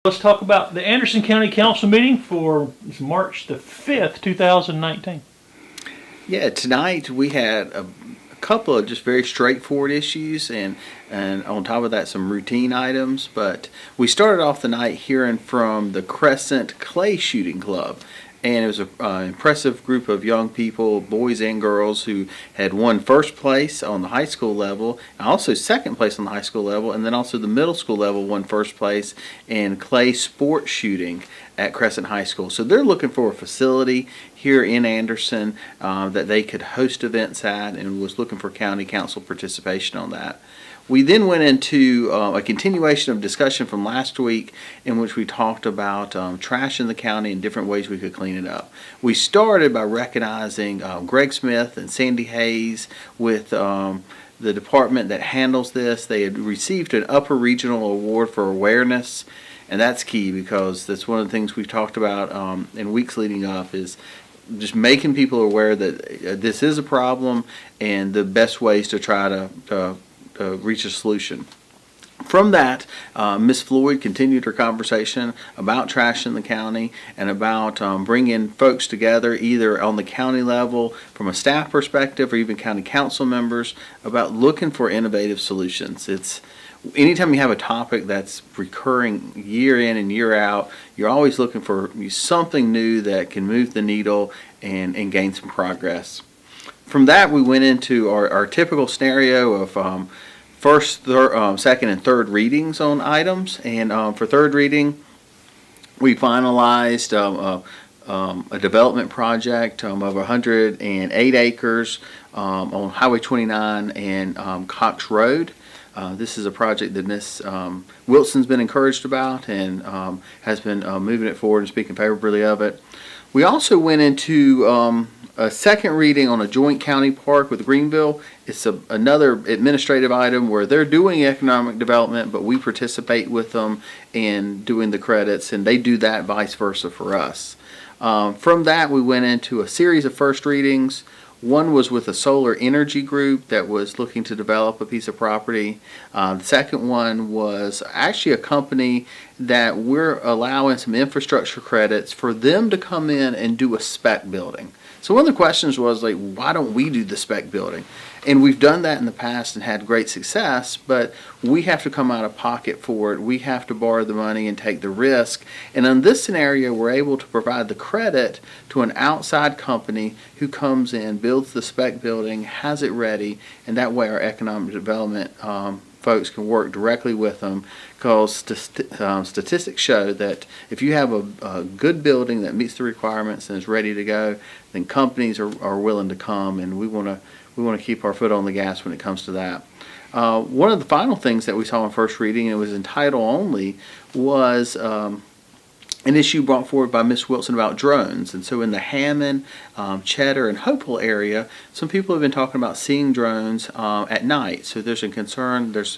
Let's talk about the Anderson County Council meeting for March the 5th, 2019. Yeah, tonight we had a couple of just very straightforward issues and on top of that some routine items. But we started off the night hearing from the Crescent Clay Shooting Club. And it was an impressive group of young people, boys and girls, who had won first place on the high school level, and also second place on the high school level, and then also the middle school level won first place in clay sport shooting at Crescent High School. So they're looking for a facility here in Anderson that they could host events at, and was looking for county council participation on that. We then went into a continuation of discussion from last week in which we talked about trash in the county and different ways we could clean it up. We started by recognizing Greg Smith and Sandy Hayes with the department that handles this. They had received an upper regional award for awareness, and that's key because that's one of the things we've talked about in weeks leading up is just making people aware that this is a problem and the best ways to try to reach a solution. From that, Ms. Floyd continued her conversation about trash in the county and about bringing folks together either on the county level from a staff perspective or even county council members about looking for innovative solutions. It's anytime you have a topic that's recurring year in and year out, you're always looking for something new that can move the needle and gain some progress. From that, we went into our typical scenario of first, second, and third readings on items. And for third reading, we finalized a development project of 108 acres on Highway 29 and Cox Road. This is a project that Ms. Wilson's been encouraged about and has been moving it forward and speaking favorably of it. We also went into a second reading on a joint county park with Greenville. It's another administrative item where they're doing economic development, but we participate with them in doing the credits, and they do that vice versa for us. From that, we went into a series of first readings. One was with a solar energy group that was looking to develop a piece of property. The second one was actually a company that we're allowing some infrastructure credits for them to come in and do a spec building. So one of the questions was like, why don't we do the spec building? And we've done that in the past and had great success, but we have to come out of pocket for it. We have to borrow the money and take the risk. And in this scenario, we're able to provide the credit to an outside company who comes in, builds the spec building, has it ready, and that way our economic development folks can work directly with them, because statistics show that if you have a good building that meets the requirements and is ready to go, then companies are willing to come, and we want to keep our foot on the gas when it comes to that. One of the final things that we saw in first reading, and it was in title only, was an issue brought forward by Ms. Wilson about drones. And so in the Hammond, Cheddar, and Hopewell area, some people have been talking about seeing drones at night. So there's a concern, there's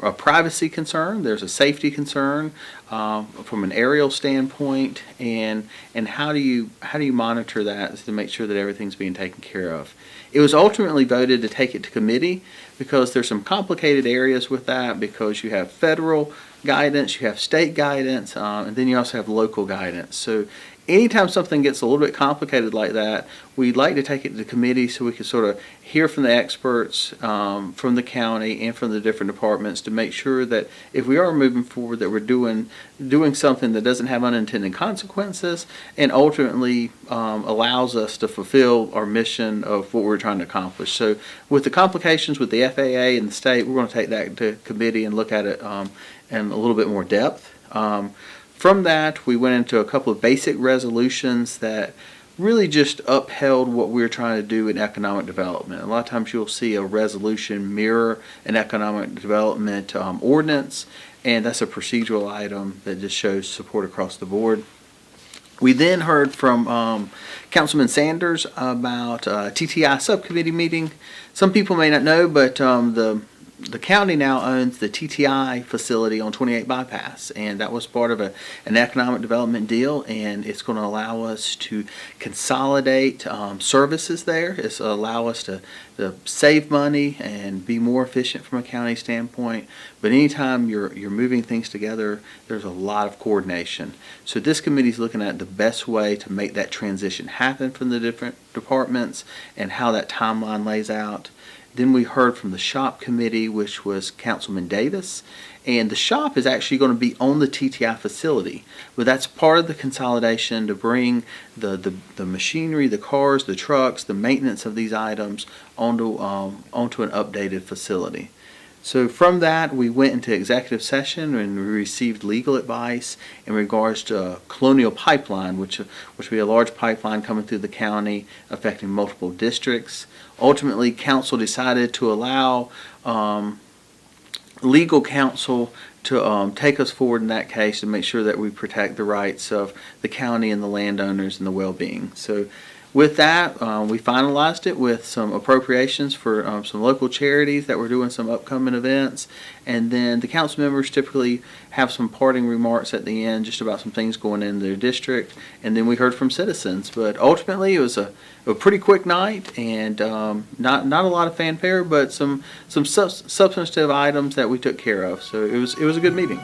a privacy concern, there's a safety concern from an aerial standpoint, and how do you monitor that to make sure that everything's being taken care of. It was ultimately voted to take it to committee because there's some complicated areas with that, because you have federal guidance, you have state guidance, and then you also have local guidance. So anytime something gets a little bit complicated like that, we'd like to take it to committee so we can sort of hear from the experts from the county and from the different departments to make sure that if we are moving forward that we're doing something that doesn't have unintended consequences and ultimately allows us to fulfill our mission of what we're trying to accomplish. So with the complications with the FAA and the state, we're going to take that to committee and look at it in a little bit more depth. From that, we went into a couple of basic resolutions that really just upheld what we're trying to do in economic development. A lot of times you'll see a resolution mirror an economic development ordinance, and that's a procedural item that just shows support across the board. We then heard from Councilman Sanders about TTI subcommittee meeting. Some people may not know, but the the county now owns the TTI facility on 28 Bypass, and that was part of an economic development deal, and it's going to allow us to consolidate services there. It's allow us to save money and be more efficient from a county standpoint. But anytime you're moving things together, there's a lot of coordination. So this committee is looking at the best way to make that transition happen from the different departments and how that timeline lays out. Then we heard from the shop committee, which was Councilman Davis, and the shop is actually going to be on the TTI facility. But that's part of the consolidation to bring the machinery, the cars, the trucks, the maintenance of these items onto an updated facility. So from that, we went into executive session and we received legal advice in regards to Colonial Pipeline, which would be a large pipeline coming through the county affecting multiple districts. Ultimately, council decided to allow legal counsel to take us forward in that case to make sure that we protect the rights of the county and the landowners and the well-being. So with that, we finalized it with some appropriations for some local charities that were doing some upcoming events. And then the council members typically have some parting remarks at the end just about some things going in their district. And then we heard from citizens. But ultimately, it was a pretty quick night, and not a lot of fanfare, but some substantive items that we took care of. So it was a good meeting.